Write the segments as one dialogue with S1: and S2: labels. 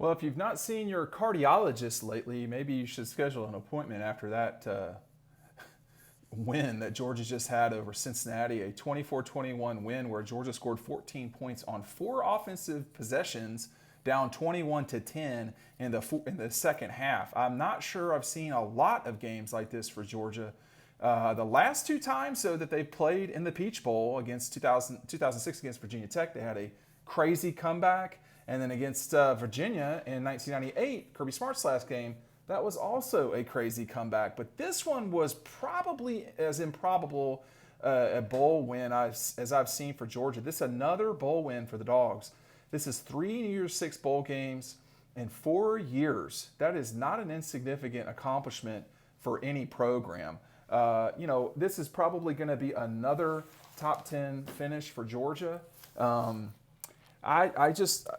S1: Well, if you've not seen your cardiologist lately, maybe you should schedule an appointment after that win that Georgia just had over Cincinnati, a 24-21 win where Georgia scored 14 points on 4 offensive possessions, down 21-10 in the second half. I'm not sure I've seen a lot of games like this for Georgia. The last 2 times that they played in the Peach Bowl against 2006 against Virginia Tech, they had a crazy comeback. And then against Virginia in 1998, Kirby Smart's last game, that was also a crazy comeback. But this one was probably as improbable a bowl win as I've seen for Georgia. This is another bowl win for the Dogs. This is 3 New Year's Six bowl games in 4 years. That is not an insignificant accomplishment for any program. This is probably going to be another top 10 finish for Georgia. I just,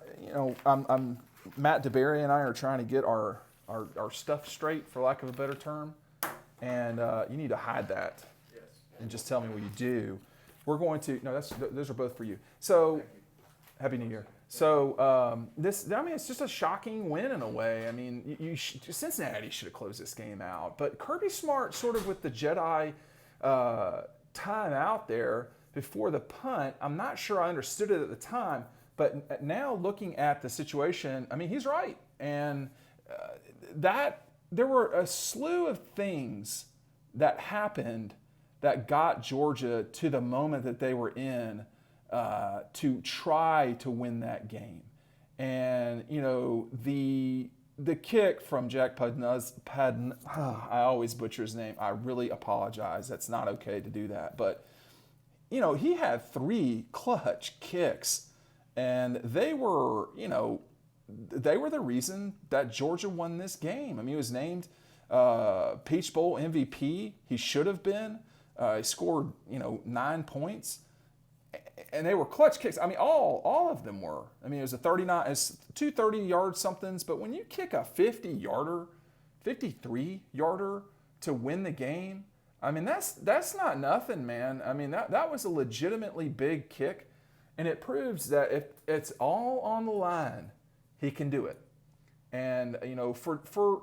S1: I'm Matt DeBerry and I are trying to get our stuff straight, for lack of a better term, and you need to hide that and just tell me what you do. We're going to those are both for you. So, Happy New Year. So it's just a shocking win in a way. I mean, Cincinnati should have closed this game out, but Kirby Smart sort of with the Jedi time out there before the punt. I'm not sure I understood it at the time. But now looking at the situation, I mean, he's right. And that there were a slew of things that happened that got Georgia to the moment that they were in to try to win that game. And, the kick from Jack Padden, I always butcher his name. I really apologize. That's not okay to do that. But, he had 3 clutch kicks. And they were the reason that Georgia won this game. I mean, he was named Peach Bowl MVP. He should have been. He scored, 9 points. And they were clutch kicks. I mean, all of them were. I mean, it was it's 2 30-yard somethings. But when you kick a 50-yarder, 53-yarder to win the game, I mean, that's not nothing, man. I memean, that was a legitimately big kick. And it proves that if it's all on the line, he can do it. And, for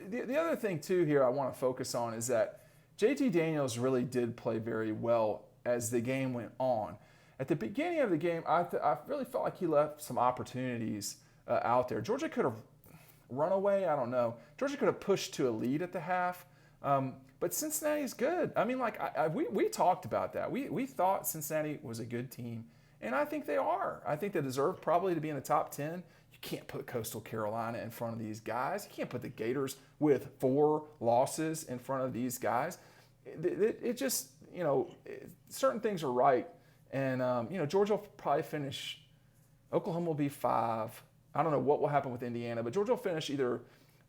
S1: the other thing, too, here I want to focus on is that JT Daniels really did play very well as the game went on. At the beginning of the game, I really felt like he left some opportunities out there. Georgia could have run away. I don't know. Georgia could have pushed to a lead at the half. But Cincinnati's good. I mean, we talked about that. We thought Cincinnati was a good team. And I think they are. I think they deserve probably to be in the top 10. You can't put Coastal Carolina in front of these guys. You can't put the Gators with 4 losses in front of these guys. It just, certain things are right. And, Georgia will probably finish. Oklahoma will be 5. I don't know what will happen with Indiana, but Georgia will finish either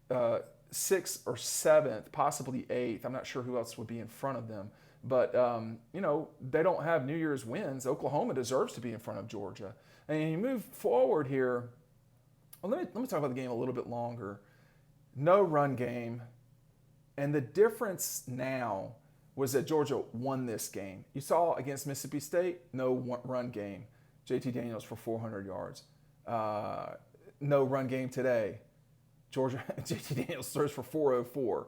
S1: 6th or 7th, possibly 8th. I'm not sure who else would be in front of them. But, they don't have New Year's wins. Oklahoma deserves to be in front of Georgia. And you move forward here. Well, let me talk about the game a little bit longer. No run game. And the difference now was that Georgia won this game. You saw against Mississippi State, no run game. JT Daniels for 400 yards. No run game today. JT Daniels throws for 404.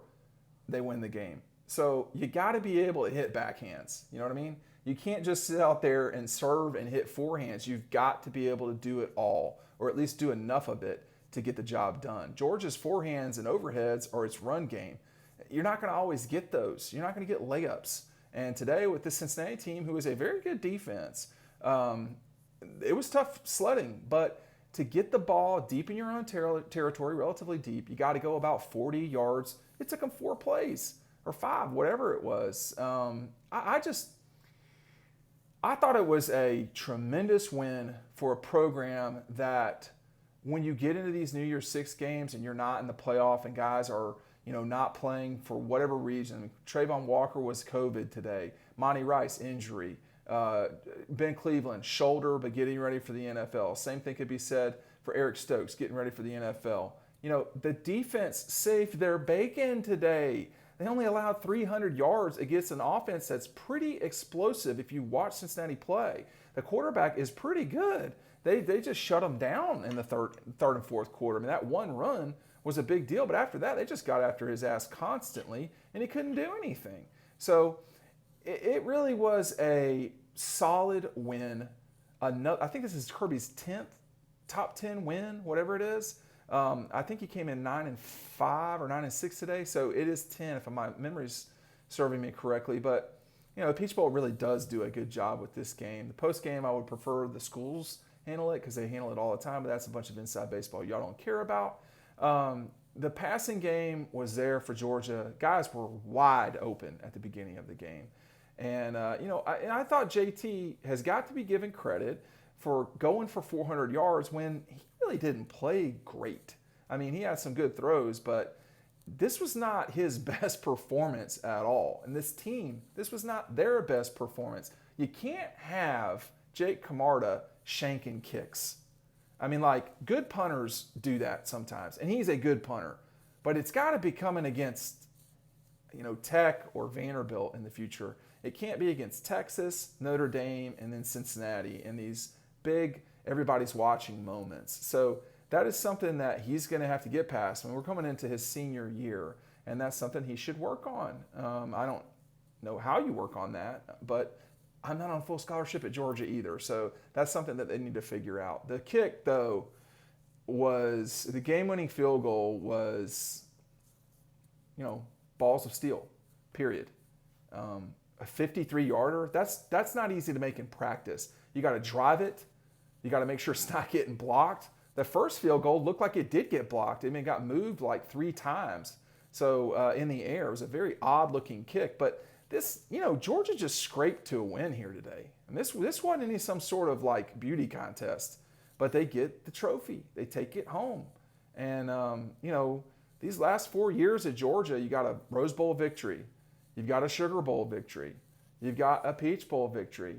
S1: They win the game. So you got to be able to hit backhands. You know what I mean? You can't just sit out there and serve and hit forehands. You've got to be able to do it all, or at least do enough of it to get the job done. Georgia's forehands and overheads are its run game. You're not going to always get those. You're not going to get layups. And today with the Cincinnati team, who is a very good defense, it was tough sledding. But to get the ball deep in your own territory, relatively deep, you got to go about 40 yards. It took them 4 plays. Or 5, whatever it was. I thought it was a tremendous win for a program that when you get into these New Year's Six games and you're not in the playoff and guys are, not playing for whatever reason. Trayvon Walker was COVID today. Monty Rice, injury. Ben Cleveland, shoulder, but getting ready for the NFL. Same thing could be said for Eric Stokes, getting ready for the NFL. The defense saved their bacon today. They only allowed 300 yards against an offense that's pretty explosive if you watch Cincinnati play. The quarterback is pretty good. they just shut them down in the third and fourth quarter. I mean, that one run was a big deal, but after that, they just got after his ass constantly, and he couldn't do anything. So it really was a solid win. I think this is Kirby's 10th top 10 win, whatever it is. I think he came in 9-5 or 9-6 today, so it is 10 if my memory's serving me correctly. But the Peach Bowl really does do a good job with this game. The post game, I would prefer the schools handle it because they handle it all the time, but that's a bunch of inside baseball y'all don't care about. The passing game was there for Georgia. Guys were wide open at the beginning of the game. And, I thought JT has got to be given credit for going for 400 yards when he really didn't play great. I mean, he had some good throws, but this was not his best performance at all. And this team, this was not their best performance. You can't have Jake Camarda shanking kicks. I mean, good punters do that sometimes, and he's a good punter. But it's got to be coming against, Tech or Vanderbilt in the future. It can't be against Texas, Notre Dame, and then Cincinnati in these big, everybody's watching moments. So that is something that he's going to have to get past. I mean, we're coming into his senior year, and that's something he should work on. I don't know how you work on that, but I'm not on full scholarship at Georgia either. So that's something that they need to figure out. The kick, though, was the game-winning field goal was, balls of steel, period. A 53-yarder, that's not easy to make in practice. You got to drive it. You got to make sure it's not getting blocked. The first field goal looked like it did get blocked. I mean, it got moved 3 times. So in the air, it was a very odd-looking kick. But this, Georgia just scraped to a win here today. And this wasn't any some sort of beauty contest. But they get the trophy. They take it home. And, these last 4 years at Georgia, you got a Rose Bowl victory. You've got a Sugar Bowl victory. You've got a Peach Bowl victory.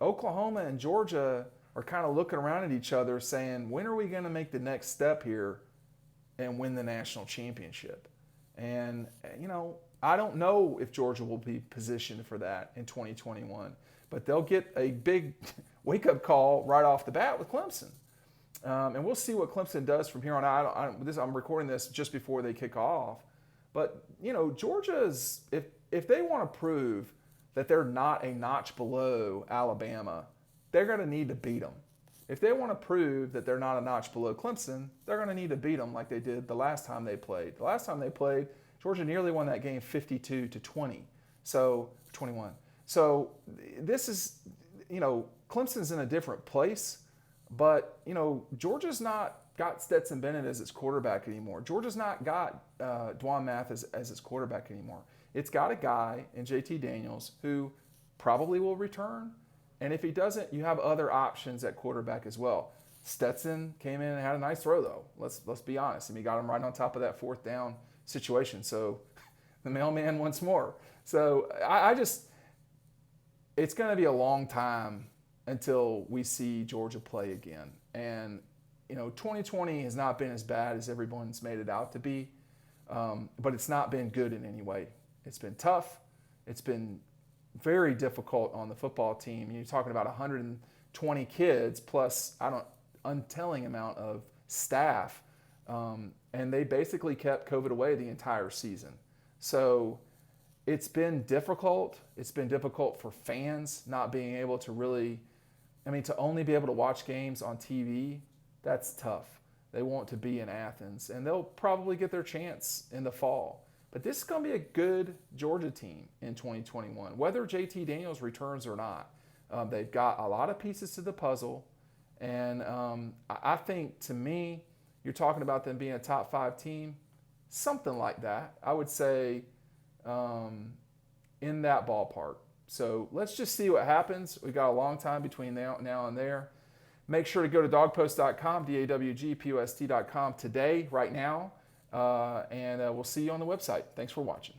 S1: Oklahoma and Georgia are kind of looking around at each other saying, when are we going to make the next step here and win the national championship? And, I don't know if Georgia will be positioned for that in 2021, but they'll get a big wake-up call right off the bat with Clemson. And we'll see what Clemson does from here on out. I'm recording this just before they kick off. But, Georgia's, if they want to prove that they're not a notch below Alabama, they're going to need to beat them. If they want to prove that they're not a notch below Clemson, they're going to need to beat them like they did the last time they played. The last time they played, Georgia nearly won that game 52-20, so 21. So this is, Clemson's in a different place, but, Georgia's not got Stetson Bennett as its quarterback anymore. Georgia's not got Dwan Mathis as its quarterback anymore. It's got a guy in JT Daniels who probably will return. And if he doesn't, you have other options at quarterback as well. Stetson came in and had a nice throw, though. Let's be honest. I mean, he got him right on top of that 4th down situation. So the mailman once more. So it's going to be a long time until we see Georgia play again. And 2020 has not been as bad as everyone's made it out to be, but it's not been good in any way. It's been tough. It's been very difficult on the football team. You're talking about 120 kids plus untelling amount of staff, and they basically kept COVID away the entire season. So it's been difficult. It's been difficult for fans not being able to really, to only be able to watch games on TV. That's tough. They want to be in Athens, and they'll probably get their chance in the fall. But this is going to be a good Georgia team in 2021, whether JT Daniels returns or not. They've got a lot of pieces to the puzzle, and I think, to me, you're talking about them being a top 5 team, something like that. I would say in that ballpark. So let's just see what happens. We've got a long time between now and there. Make sure to go to dawgpost.com, dawgpost.com today, right now, and we'll see you on the website. Thanks for watching.